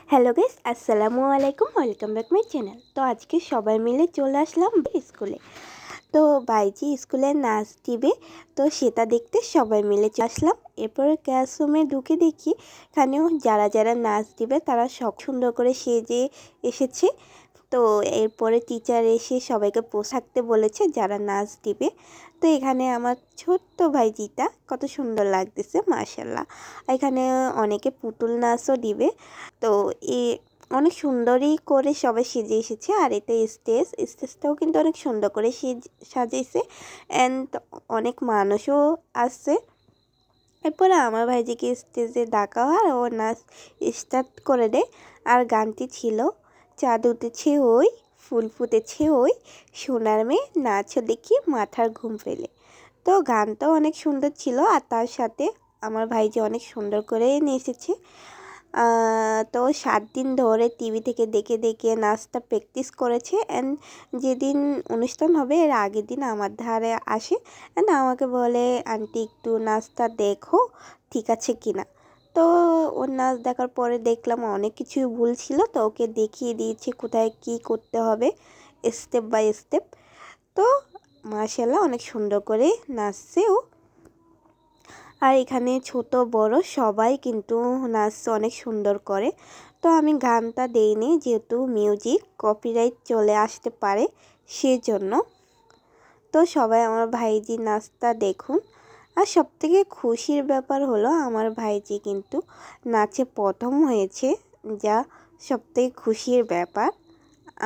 Hello guys, আসসালামু আলাইকুম, welcome back my channel. তো আজকে সবাই মিলে চলে আসলাম স্কুলে। তো বাইজি স্কুলে নাচ দিবে, তো সেটা দেখতে সবাই মিলে চলে আসলাম। এরপরে ক্লাসরুমে ঢুকে দেখি এখানেও যারা যারা নাচ দিবে তারা সব সুন্দর করে সেজে এসেছে। তো এরপরে টিচার এসে সবাইকে পোজ থাকতে বলেছে যারা নাচ দিবে। তো এখানে আমার ছোট্ট ভাইজিটা কত সুন্দর লাগতেছে মাশাল্লাহ। এখানে অনেকে পুতুল নাচও দিবে। তো এ অনেক সুন্দরই করে সবাই সেজে এসেছে। আর এটা স্টেজটাও কিন্তু অনেক সুন্দর করে সাজিয়েছে। অ্যান্ড অনেক মানুষও আসছে। এরপরে আমার ভাইজিকে স্টেজে ডাকা হয় আর ও নাচ স্টার্ট করে দেয়। আর গানটি ছিল চাঁদ উঠেছে ওই, ফুল ফুটেছে ওই, সোনার মেয়ে নাচো দেখি মাথার ঘুম ফেলে। তো গানটাও অনেক সুন্দর ছিল আর তার সাথে আমার ভাইজি অনেক সুন্দর করে নেচেছে। তো 7 দিন ধরে টিভি থেকে দেখে দেখে নাচটা প্র্যাকটিস করেছে। অ্যান্ড যেদিন অনুষ্ঠান হবে এর আগের দিন আমার ধারে আসে অ্যান্ড আমাকে বলে, আন্টি একটু নাচটা দেখো ঠিক আছে কি না। তো ওর নাচ দেখার পরে দেখলাম অনেক কিছুই ভুল ছিল, তো ওকে দেখিয়ে দিয়েছি কোথায় কি করতে হবে স্টেপ বাই স্টেপ। তো মাশাআল্লাহ অনেক সুন্দর করে নাচছে ও। আর এখানে ছোট বড় সবাই কিন্তু নাচ অনেক সুন্দর করে। তো আমি গানটা দেইনি যেহেতু মিউজিক কপিরাইট চলে আসতে পারে সেজন্য। তো সবাই আমার ভাইজি নাচটা দেখুন। আর সবথেকে খুশির ব্যাপার হলো আমার ভাইজি কিন্তু নাচে প্রথম হয়েছে, যা সবথেকে খুশির ব্যাপার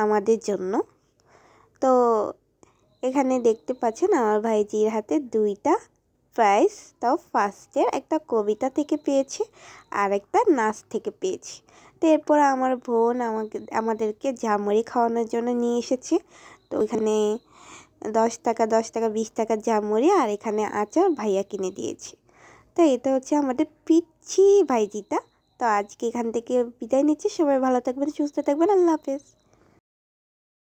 আমাদের জন্য। তো এখানে দেখতে পাচ্ছেন আমার ভাইজির হাতে 2টা প্রাইজ, তাও ফার্স্টের একটা কবিতা থেকে পেয়েছে আর একটা নাচ থেকে পেয়েছে। তো এরপর আমার বোন আমাদেরকে জামুরি খাওয়ানোর জন্য নিয়ে এসেছে। তো এখানে 10 টাকা 10 টাকা 20 টাকা জামুরি আর এখানে আচার ভাইয়া কিনে দিয়েছে। তো এটা হচ্ছে আমাদের পিচ্ছি ভাইজিটা। তো আজকে এখান থেকে বিদায় নিচ্ছি। সবাই ভালো থাকবেন, সুস্থ থাকবেন, আল্লাহ হাফেজ।